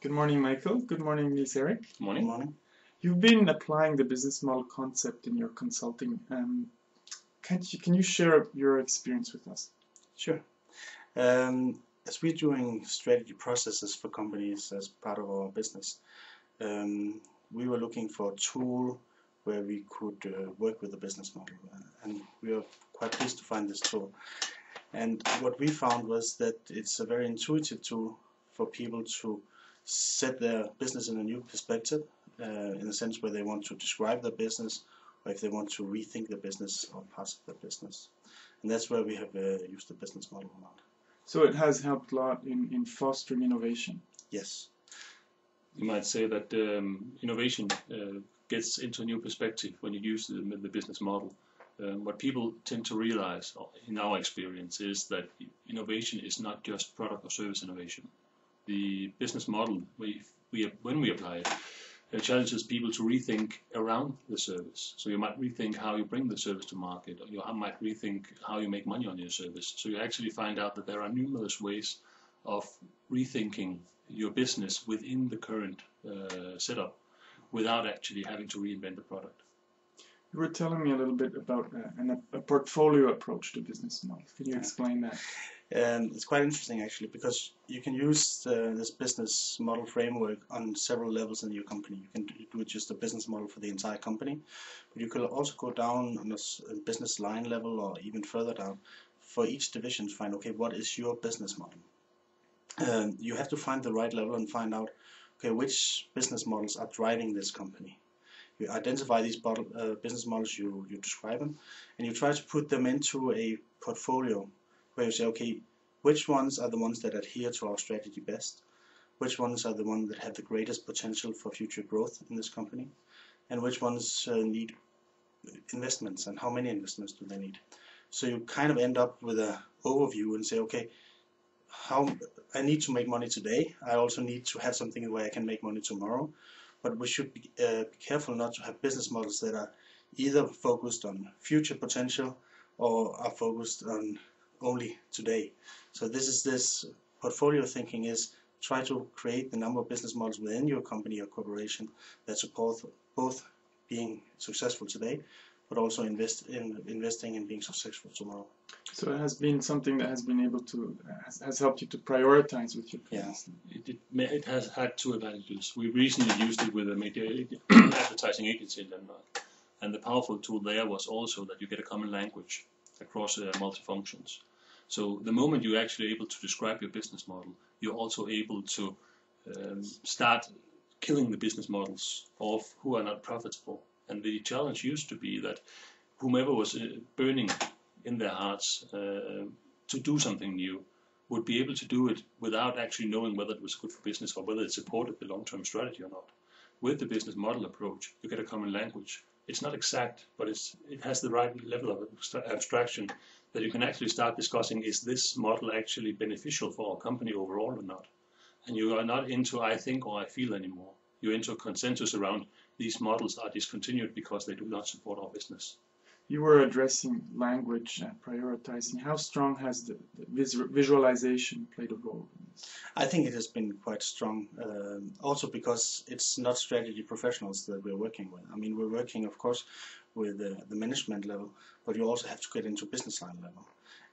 Good morning, Michael. Good morning, Niels, Erik. Good morning. Good morning. You've been applying the business model concept in your consulting. Can you share your experience with us? Sure. As we're doing strategy processes for companies as part of our business, we were looking for a tool where we could work with the business model, and we are quite pleased to find this tool. And what we found was that it's a very intuitive tool for people to set their business in a new perspective, in a sense where they want to describe their business, or if they want to rethink the business or parts of their business. And that's where we have used the business model a lot. So it has helped a lot in fostering innovation. Yes. You might say that innovation gets into a new perspective when you use the business model. What people tend to realize, in our experience, is that innovation is not just product or service innovation. The business model, when we apply it, challenges people to rethink around the service. So you might rethink how you bring the service to market, or you might rethink how you make money on your service. So you actually find out that there are numerous ways of rethinking your business within the current setup without actually having to reinvent the product. You were telling me a little bit about a portfolio approach to business models. Can you explain that? It's quite interesting actually, because you can use this business model framework on several levels in your company. You can do it just a business model for the entire company, but you could also go down on a business line level or even further down for each division to find, okay, what is your business model? You have to find the right level and find out, okay, which business models are driving this company. You identify these business models, you describe them, and you try to put them into a portfolio where you say, okay, which ones are the ones that adhere to our strategy best? Which ones are the ones that have the greatest potential for future growth in this company? And which ones need investments, and how many investments do they need? So you kind of end up with an overview and say, okay, I need to make money today. I also need to have something where I can make money tomorrow. But we should be careful not to have business models that are either focused on future potential or are focused on only today. So this portfolio thinking is try to create the number of business models within your company or corporation that support both being successful today, but also investing in being successful tomorrow. So it has been something that has been able to has helped you to prioritize with your business. Yeah. It has had two advantages. We recently used it with a media advertising agency in Denmark, and the powerful tool there was also that you get a common language across multi-functions. So the moment you're actually able to describe your business model, you're also able to start killing the business models off who are not profitable. And the challenge used to be that whomever was burning in their hearts to do something new would be able to do it without actually knowing whether it was good for business or whether it supported the long-term strategy or not. With the business model approach, you get a common language. It's not exact, but it has the right level of abstraction that you can actually start discussing, is this model actually beneficial for our company overall or not? And you are not into I think or I feel anymore. You're into a consensus around these models are discontinued because they do not support our business. You were addressing language and prioritizing. How strong has the visualization played a role in this? I think it has been quite strong, also because it's not strategy professionals that we're working with. I mean, we're working, of course, with the management level, but you also have to get into business line level.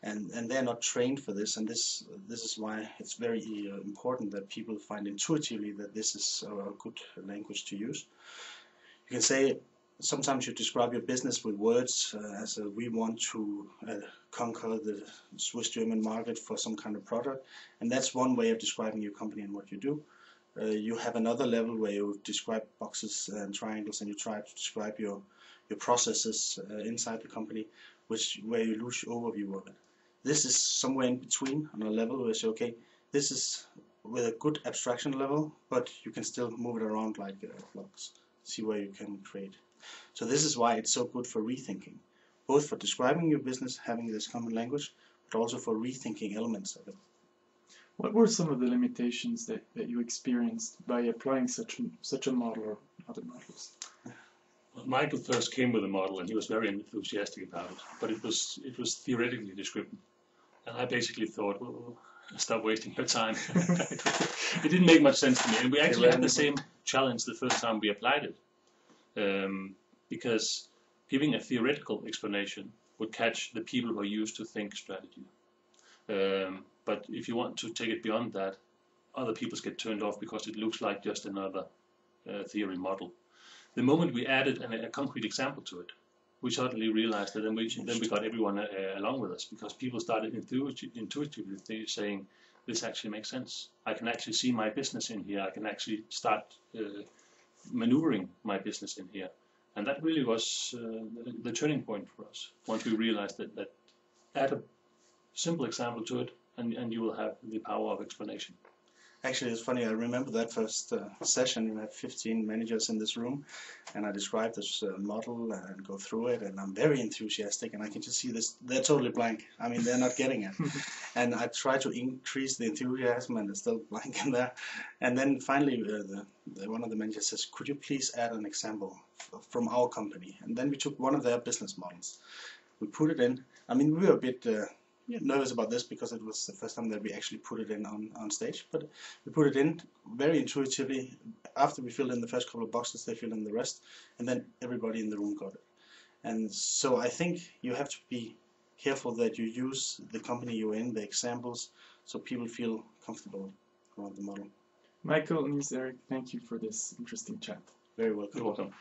And they're not trained for this, and this is why it's very important that people find intuitively that this is a good language to use. You can say sometimes you describe your business with words as we want to conquer the Swiss-German market for some kind of product, and that's one way of describing your company and what you do. You have another level where you describe boxes and triangles, and you try to describe your processes inside the company, where you lose your overview of it. This is somewhere in between on a level where you say, okay, this is with a good abstraction level, but you can still move it around like blocks, see where you can create. So this is why it's so good for rethinking, both for describing your business, having this common language, but also for rethinking elements of it. What were some of the limitations that you experienced by applying such a model or other models? Well, Michael first came with a model and he was very enthusiastic about it, but it was theoretically descriptive. And I basically thought, well, stop wasting your time. it didn't make much sense to me. And we actually had the same challenge the first time we applied it, because giving a theoretical explanation would catch the people who are used to think strategy. But if you want to take it beyond that, other people get turned off because it looks like just another theory model. The moment we added a concrete example to it, we suddenly realized that then we got everyone along with us, because people started intuitively saying, this actually makes sense. I can actually see my business in here. I can actually start maneuvering my business in here. And that really was the turning point for us, once we realized that add a simple example to it, and you will have the power of explanation. Actually, it's funny, I remember that first session. You have 15 managers in this room, and I described this model and go through it, and I'm very enthusiastic, and I can just see this, they're totally blank. I mean, they're not getting it. And I try to increase the enthusiasm, and it's still blank in there. And then finally, one of the managers says, could you please add an example from our company? And then we took one of their business models. We put it in. I mean, we were a bit nervous about this because it was the first time that we actually put it in on stage, but we put it in very intuitively. After we filled in the first couple of boxes, they filled in the rest, and then everybody in the room got it. And so I think you have to be careful that you use the company you're in, the examples, so people feel comfortable around the model. Michael, Niels, Erik, thank you for this interesting chat. Very welcome. You're welcome.